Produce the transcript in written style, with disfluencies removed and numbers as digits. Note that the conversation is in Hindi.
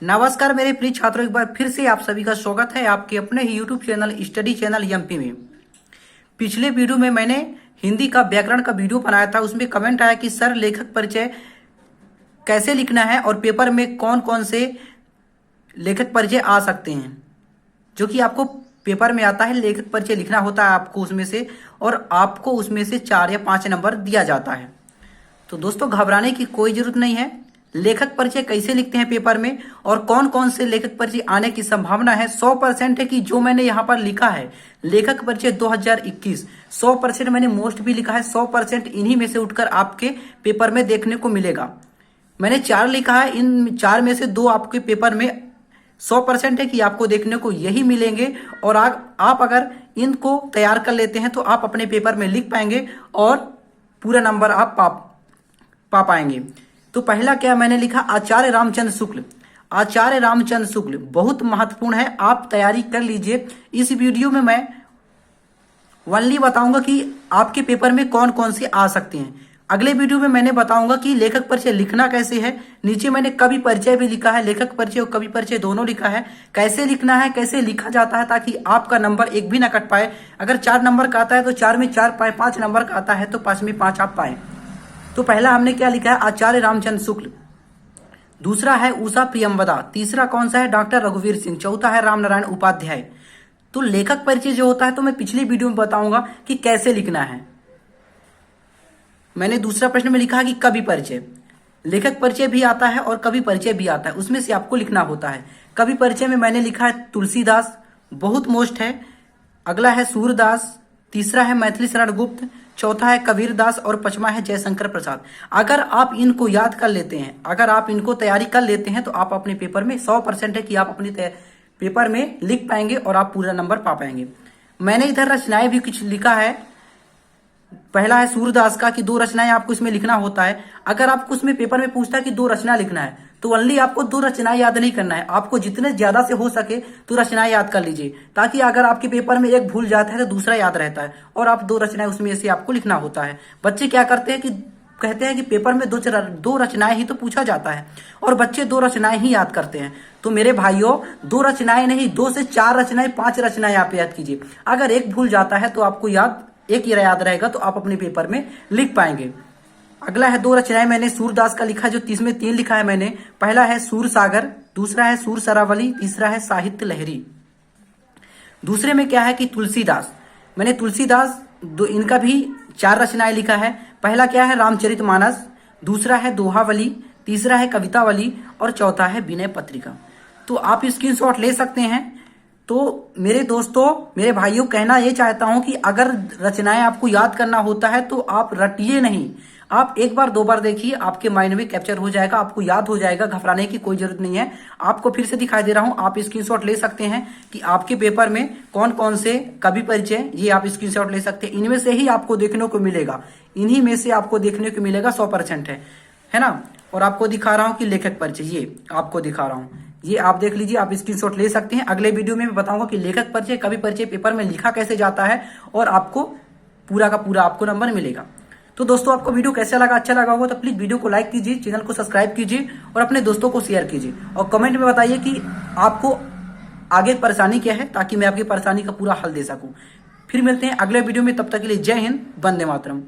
नमस्कार मेरे प्रिय छात्रों, एक बार फिर से आप सभी का स्वागत है आपके अपने ही YouTube channel study channel MP में। पिछले वीडियो में मैंने हिंदी का व्याकरण का वीडियो बनाया था। उसमें कमेंट आया कि सर लेखक परिचय कैसे लिखना है और पेपर में कौन कौन से लेखक परिचय आ सकते हैं, जो कि आपको पेपर में आता है। लेखक परिचय लिखना होता है आपको उसमें से, और आपको उसमें से 4 या 5 नंबर दिया जाता है। तो दोस्तों घबराने की कोई जरूरत नहीं है। लेखक परिचय कैसे लिखते हैं पेपर में और कौन कौन से लेखक परिचय आने की संभावना है, 100% है कि जो मैंने यहाँ पर लिखा है लेखक परिचय 2021, 100% मैंने मोस्ट भी लिखा है। 100% इन्हीं में से उठकर आपके पेपर में देखने को मिलेगा। मैंने 4 लिखा है, इन 4 में से 2 आपके पेपर में 100% है कि आपको देखने को यही मिलेंगे। और आप अगर इनको तैयार कर लेते हैं तो आप अपने पेपर में लिख पाएंगे और पूरा नंबर आप पा पाएंगे। तो पहला क्या मैंने लिखा, आचार्य रामचंद्र शुक्ल। आचार्य रामचंद्र शुक्ल बहुत महत्वपूर्ण है, आप तैयारी कर लीजिए। इस वीडियो में मैं ओनली बताऊंगा कि आपके पेपर में कौन कौन से आ सकते हैं। अगले वीडियो में मैंने बताऊंगा कि लेखक परिचय लिखना कैसे है। नीचे मैंने कवि परिचय भी लिखा है, लेखक परिचय और कवि परिचय दोनों लिखा है। कैसे लिखना है, कैसे लिखा जाता है, ताकि आपका नंबर एक भी ना कट पाए। अगर 4 नंबर का आता है तो 4 में 4 पाए, 5 नंबर का आता है तो 5 में 5 आप पाए। तो पहला हमने क्या लिखा है, आचार्य रामचंद्र शुक्ल। दूसरा है उषा प्रियंवदा। तीसरा कौन सा है, डॉक्टर रघुवीर सिंह। चौथा है रामनारायण उपाध्याय। तो लेखक परिचय जो होता है तो मैं पिछली वीडियो में बताऊंगा कि कैसे लिखना है। मैंने दूसरा प्रश्न में लिखा है कि कवि परिचय। लेखक परिचय भी आता है और कवि परिचय भी आता है, उसमें से आपको लिखना होता है। कवि परिचय में मैंने लिखा है तुलसीदास, बहुत मोस्ट है। अगला है सूरदास, तीसरा है मैथिली शरण गुप्त, चौथा है कबीर दास और 5वां है जयशंकर प्रसाद। अगर आप इनको याद कर लेते हैं, अगर आप इनको तैयारी कर लेते हैं तो आप अपने पेपर में 100% है कि आप अपने पेपर में लिख पाएंगे और आप पूरा नंबर पा पाएंगे। मैंने इधर रचनाएं भी कुछ लिखा है। पहला है सूरदास का कि 2 रचनाएं आपको इसमें लिखना होता है। अगर आपको उसमें पेपर में पूछता है कि 2 रचना लिखना है तो ओनली आपको 2 रचनाएं याद नहीं करना है, आपको जितने ज्यादा से हो सके तो रचनाएं याद कर लीजिए, ताकि अगर आपके पेपर में एक भूल जाता है तो दूसरा याद रहता है और आप 2 रचनाएं उसमें से आपको लिखना होता है। बच्चे क्या करते हैं कि कहते हैं कि पेपर में 2 रचनाएं ही तो पूछा जाता है और बच्चे 2 रचनाएं ही याद करते हैं। तो मेरे भाइयों 2 रचनाएं नहीं, 2 से 4 रचनाएं, 5 रचनाएं आप याद कीजिए। अगर एक भूल जाता है तो आपको एक ही याद रहेगा तो आप अपने पेपर में लिख पाएंगे। अगला है 2 रचनाएं मैंने सूरदास का लिखा, जो 30 में 3 लिखा है मैंने। पहला है सूर सागर, दूसरा है सूर सरावली, तीसरा है साहित्य लहरी। दूसरे में क्या है कि तुलसीदास, मैंने तुलसीदास इनका भी 4 रचनाएं लिखा है। पहला क्या है रामचरितमानस, दूसरा है दोहावली, तीसरा है कवितावली और चौथा है विनय पत्रिका। तो आप स्क्रीनशॉट ले सकते हैं। तो मेरे दोस्तों, मेरे भाइयों, कहना ये चाहता हूं कि अगर रचनाएं आपको याद करना होता है तो आप रटिए नहीं, आप एक बार 2 बार देखिए, आपके माइंड में कैप्चर हो जाएगा, आपको याद हो जाएगा। घबराने की कोई जरूरत नहीं है। आपको फिर से दिखाई दे रहा हूं, आप स्क्रीनशॉट ले सकते हैं कि आपके पेपर में कौन कौन से कवि परिचय, ये आप स्क्रीनशॉट ले सकते हैं। इनमें से ही आपको देखने को मिलेगा, इन्हीं में से आपको देखने को मिलेगा, 100% है ना। और आपको दिखा रहा हूं कि लेखक परिचय, ये आपको दिखा रहा हूं, ये आप देख लीजिए, आप स्क्रीनशॉट ले सकते हैं। अगले वीडियो में मैं बताऊंगा कि लेखक परिचय, कवि परिचय पेपर में लिखा कैसे जाता है और आपको पूरा का पूरा आपको नंबर मिलेगा। तो दोस्तों आपको वीडियो कैसा लगा, अच्छा लगा होगा तो प्लीज वीडियो को लाइक कीजिए, चैनल को सब्सक्राइब कीजिए और अपने दोस्तों को शेयर कीजिए और कमेंट में बताइए कि आपको आगे परेशानी क्या है, ताकि मैं आपकी परेशानी का पूरा हल दे सकूं। फिर मिलते हैं अगले वीडियो में, तब तक के लिए जय हिंद, वंदे मातरम।